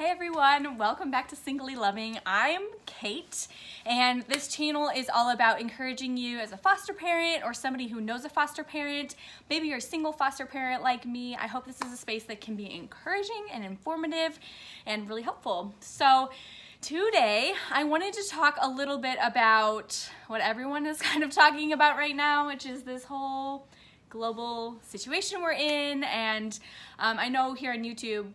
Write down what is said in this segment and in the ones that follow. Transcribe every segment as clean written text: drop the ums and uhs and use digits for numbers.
Hey everyone, welcome back to Singly Loving. I'm Kate, and this channel is all about encouraging you as a foster parent or somebody who knows a foster parent. Maybe you're a single foster parent like me. I hope this is a space that can be encouraging and informative and really helpful. So today I wanted to talk a little bit about what everyone is kind of talking about right now, which is this whole global situation we're in. And I know here on YouTube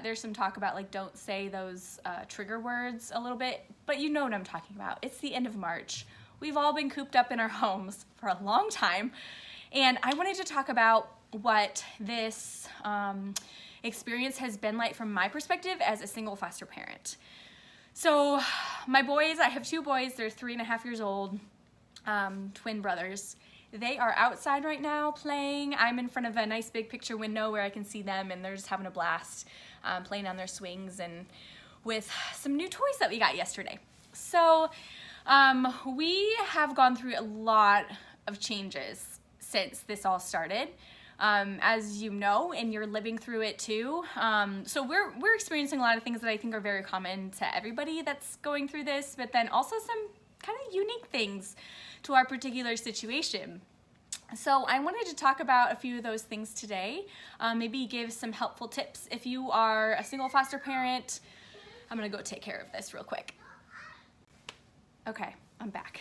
there's some talk about like don't say those trigger words a little bit, but you know what I'm talking about. It's the end of March. We've all been cooped up in our homes for a long time, and I wanted to talk about what this experience has been like from my perspective as a single foster parent. So my boys, I have two boys, they're 3.5 years old, twin brothers. They are outside right now playing. I'm in front of a nice big picture window where I can see them, and they're just having a blast playing on their swings and with some new toys that we got yesterday. So we have gone through a lot of changes since this all started, as you know, and you're living through it too. So we're experiencing a lot of things that I think are very common to everybody that's going through this, but then also some kind of unique things to our particular situation. So I wanted to talk about a few of those things today, maybe give some helpful tips if you are a single foster parent. I'm gonna go take care of this real quick. Okay, I'm back.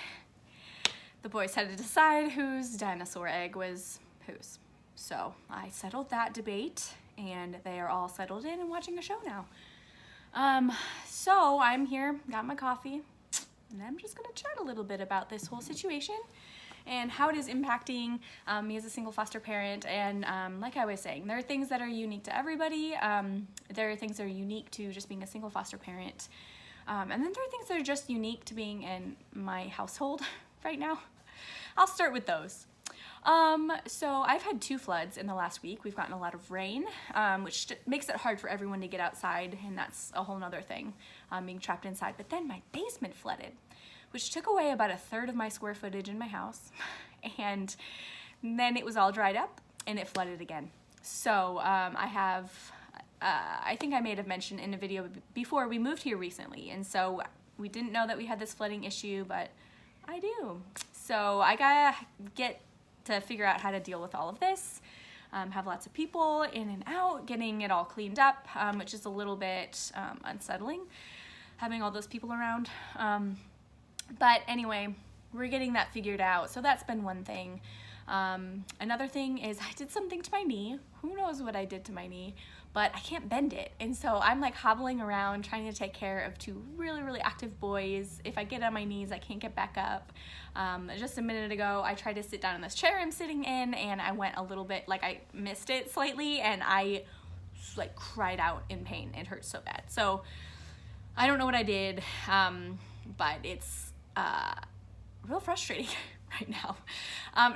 The boys had to decide whose dinosaur egg was whose. So I settled that debate, and they are all settled in and watching a show now. So I'm here, got my coffee, and I'm just gonna chat a little bit about this whole situation and how it is impacting me as a single foster parent. And like I was saying, there are things that are unique to everybody. There are things that are unique to just being a single foster parent. And then there are things that are just unique to being in my household right now. I'll start with those. So I've had 2 floods in the last week. We've gotten a lot of rain, which makes it hard for everyone to get outside, and that's a whole nother thing, being trapped inside. But then my basement flooded, which took away about 1/3 of my square footage in my house, and then it was all dried up and it flooded again. So I think I may have mentioned in a video before, we moved here recently, and so we didn't know that we had this flooding issue, but I do. So I gotta get to figure out how to deal with all of this, have lots of people in and out, getting it all cleaned up, which is a little bit unsettling, having all those people around. But anyway, we're getting that figured out. So that's been one thing. Another thing is I did something to my knee. Who knows what I did to my knee, but I can't bend it. And so I'm like hobbling around trying to take care of 2 really, really active boys. If I get on my knees, I can't get back up. Just a minute ago, I tried to sit down in this chair I'm sitting in, and I went a little bit, like I missed it slightly, and I like cried out in pain. It hurt so bad. So I don't know what I did, but it's real frustrating right now.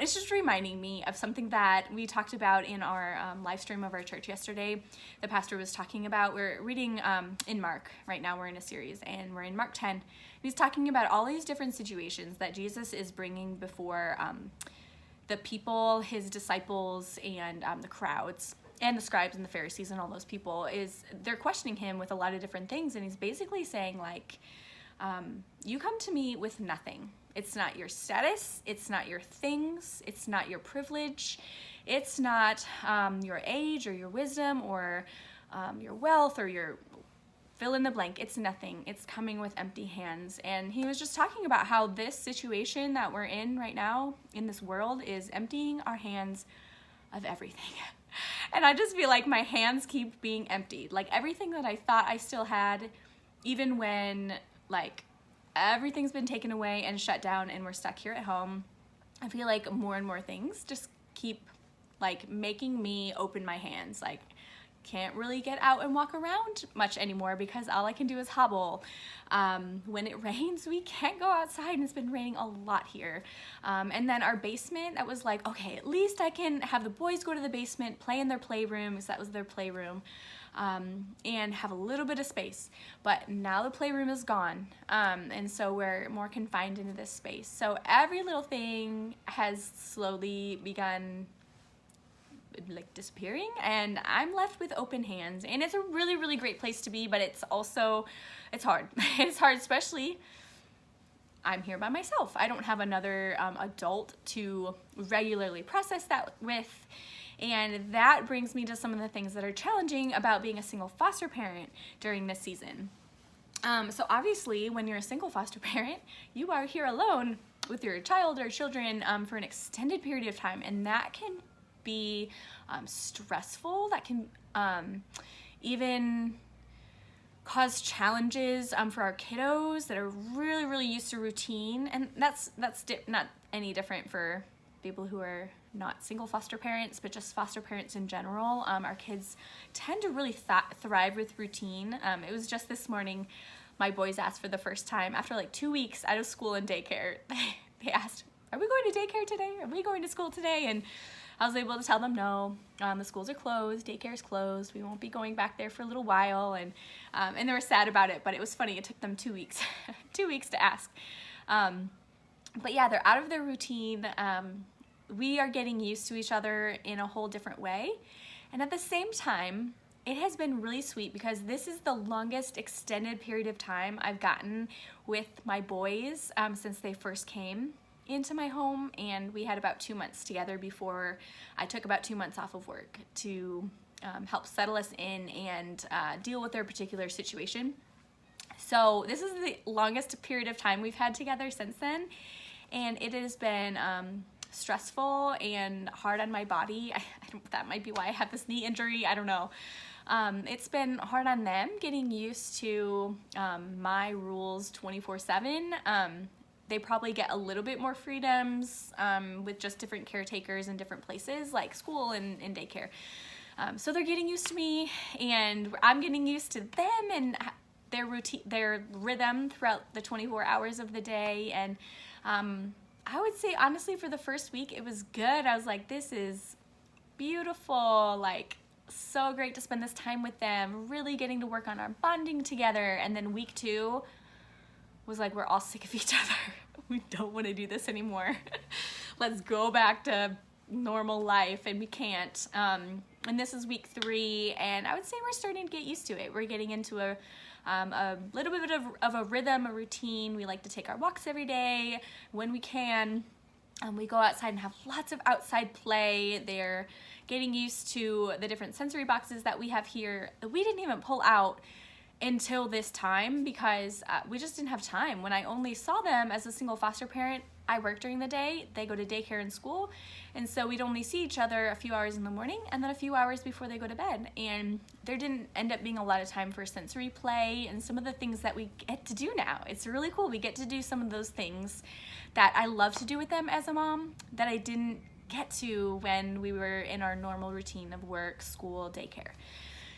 It's just reminding me of something that we talked about in our live stream of our church yesterday. The pastor was talking about, we're reading in Mark right now, we're in a series, and we're in Mark 10. And he's talking about all these different situations that Jesus is bringing before the people, his disciples, and the crowds, and the scribes and the Pharisees and all those people. They're questioning him with a lot of different things, and he's basically saying like, you come to me with nothing. It's not your status, it's not your things, it's not your privilege, it's not your age or your wisdom or your wealth or your fill in the blank. It's nothing. It's coming with empty hands. And he was just talking about how this situation that we're in right now in this world is emptying our hands of everything. And I just feel like my hands keep being emptied. Like everything that I thought I still had, even when like everything's been taken away and shut down and we're stuck here at home, I feel like more and more things just keep like making me open my hands. Like can't really get out and walk around much anymore because all I can do is hobble. When it rains, we can't go outside, and it's been raining a lot here. And then our basement, that was like, okay, at least I can have the boys go to the basement, play in their playroom, because that was their playroom, and have a little bit of space. But now the playroom is gone, and so we're more confined into this space. So every little thing has slowly begun like disappearing, and I'm left with open hands. And it's a really, really great place to be, but it's also, it's hard. It's hard, especially I'm here by myself. I don't have another adult to regularly process that with. And that brings me to some of the things that are challenging about being a single foster parent during this season. So obviously, when you're a single foster parent, you are here alone with your child or children for an extended period of time, and that can be stressful. That can even cause challenges for our kiddos that are really, really used to routine, and that's not any different for people who are not single foster parents, but just foster parents in general. Our kids tend to really thrive with routine. It was just this morning, my boys asked for the first time, after like 2 weeks out of school and daycare, they asked, are we going to daycare today? Are we going to school today? And I was able to tell them no, the schools are closed, daycare is closed, we won't be going back there for a little while, and they were sad about it, but it was funny, it took them 2 weeks, 2 weeks to ask. But yeah, they're out of their routine. We are getting used to each other in a whole different way. And at the same time, it has been really sweet because this is the longest extended period of time I've gotten with my boys since they first came into my home. And we had about 2 months together before I took about 2 months off of work to help settle us in and deal with their particular situation. So this is the longest period of time we've had together since then. And it has been stressful and hard on my body. That might be why I have this knee injury. I don't know. It's been hard on them getting used to my rules 24/7. They probably get a little bit more freedoms with just different caretakers in different places like school and daycare. So they're getting used to me, and I'm getting used to them and their routine, their rhythm throughout the 24 hours of the day. And I would say, honestly, for the first week, it was good. I was like, this is beautiful, like, so great to spend this time with them, really getting to work on our bonding together. And then week 2 was like, we're all sick of each other. We don't want to do this anymore. Let's go back to normal life, and we can't. And this is week 3, and I would say we're starting to get used to it. We're getting into a little bit of a rhythm, a routine. We like to take our walks every day when we can. We go outside and have lots of outside play. They're getting used to the different sensory boxes that we have here that we didn't even pull out until this time because we just didn't have time. When I only saw them as a single foster parent, I work during the day, they go to daycare and school, and so we'd only see each other a few hours in the morning and then a few hours before they go to bed. And there didn't end up being a lot of time for sensory play and some of the things that we get to do now. It's really cool. We get to do some of those things that I love to do with them as a mom that I didn't get to when we were in our normal routine of work, school, daycare.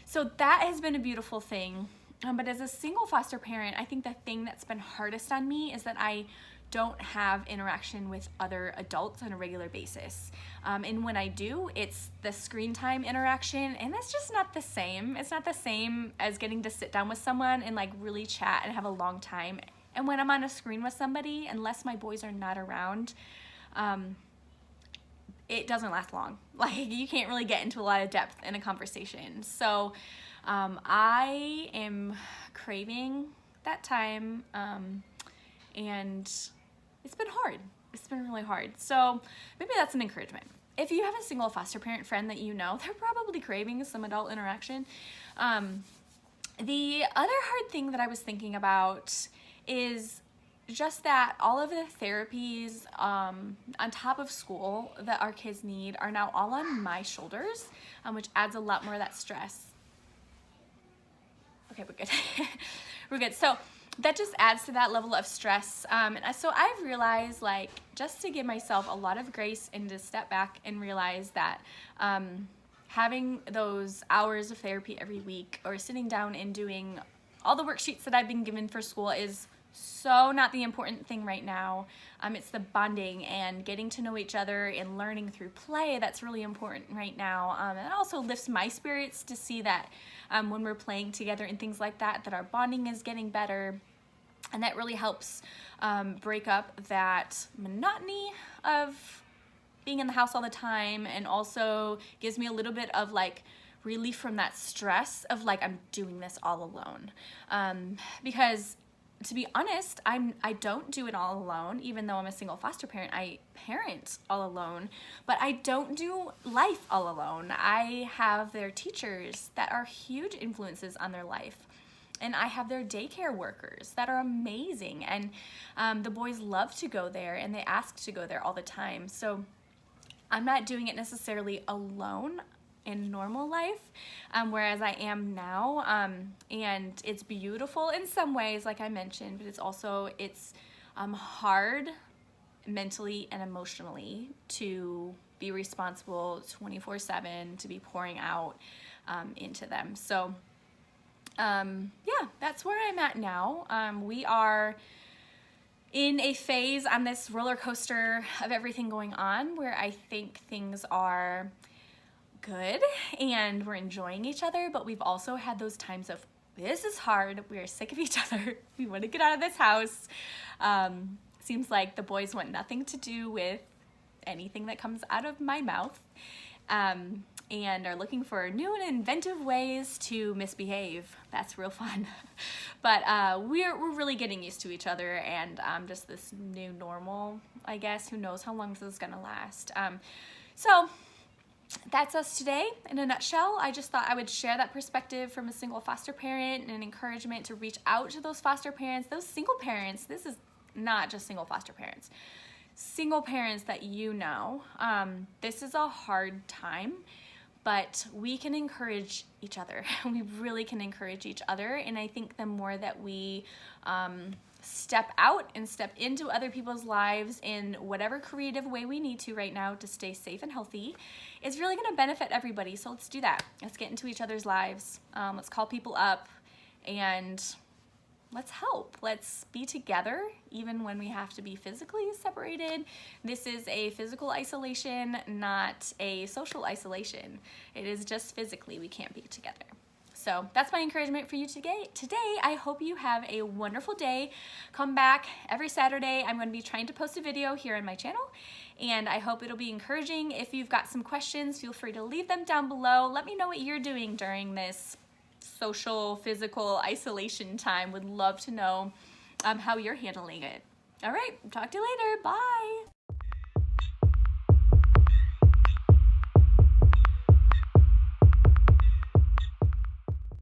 So that has been a beautiful thing. But as a single foster parent, I think the thing that's been hardest on me is that I don't have interaction with other adults on a regular basis. And when I do, it's the screen time interaction, and that's just not the same. It's not the same as getting to sit down with someone and like really chat and have a long time. And when I'm on a screen with somebody, unless my boys are not around, it doesn't last long. Like, you can't really get into a lot of depth in a conversation. So I am craving that time, and it's been hard. It's been really hard. So maybe that's an encouragement. If you have a single foster parent friend that you know, they're probably craving some adult interaction. The other hard thing that I was thinking about is just that all of the therapies on top of school that our kids need are now all on my shoulders, which adds a lot more of that stress. Okay, we're good. We're good. So that just adds to that level of stress. And so I've realized, like, just to give myself a lot of grace and to step back and realize that having those hours of therapy every week or sitting down and doing all the worksheets that I've been given for school is so not the important thing right now. It's the bonding and getting to know each other and learning through play that's really important right now. And it also lifts my spirits to see that when we're playing together and things like that, that our bonding is getting better. And that really helps break up that monotony of being in the house all the time, and also gives me a little bit of like relief from that stress of like I'm doing this all alone. Because to be honest, I don't do it all alone. Even though I'm a single foster parent, I parent all alone, but I don't do life all alone. I have their teachers that are huge influences on their life. And I have their daycare workers that are amazing. And the boys love to go there, and they ask to go there all the time. So I'm not doing it necessarily alone in normal life, whereas I am now, and it's beautiful in some ways, like I mentioned, but it's hard mentally and emotionally to be responsible 24/7, to be pouring out into them. So yeah, that's where I'm at now. We are in a phase on this roller coaster of everything going on where I think things are good and we're enjoying each other, but we've also had those times of this is hard, we are sick of each other, we want to get out of this house. Seems like the boys want nothing to do with anything that comes out of my mouth, and are looking for new and inventive ways to misbehave. That's real fun. But we're really getting used to each other, and just this new normal, I guess. Who knows how long this is gonna last. So that's us today in a nutshell. I just thought I would share that perspective from a single foster parent, and an encouragement to reach out to those foster parents, those single parents. This is not just single foster parents. Single parents that you know. This is a hard time, but we can encourage each other. We really can encourage each other, and I think the more that we step out and step into other people's lives in whatever creative way we need to right now to stay safe and healthy, it's really going to benefit everybody. So let's do that. Let's get into each other's lives. Let's call people up, and let's help. Let's be together even when we have to be physically separated. This is a physical isolation, not a social isolation. It is just physically we can't be together. So that's my encouragement for you today. I hope you have a wonderful day. Come back every Saturday. I'm going to be trying to post a video here on my channel, and I hope it'll be encouraging. If you've got some questions, feel free to leave them down below. Let me know what you're doing during this social, physical isolation time. Would love to know how you're handling it. All right, talk to you later. Bye.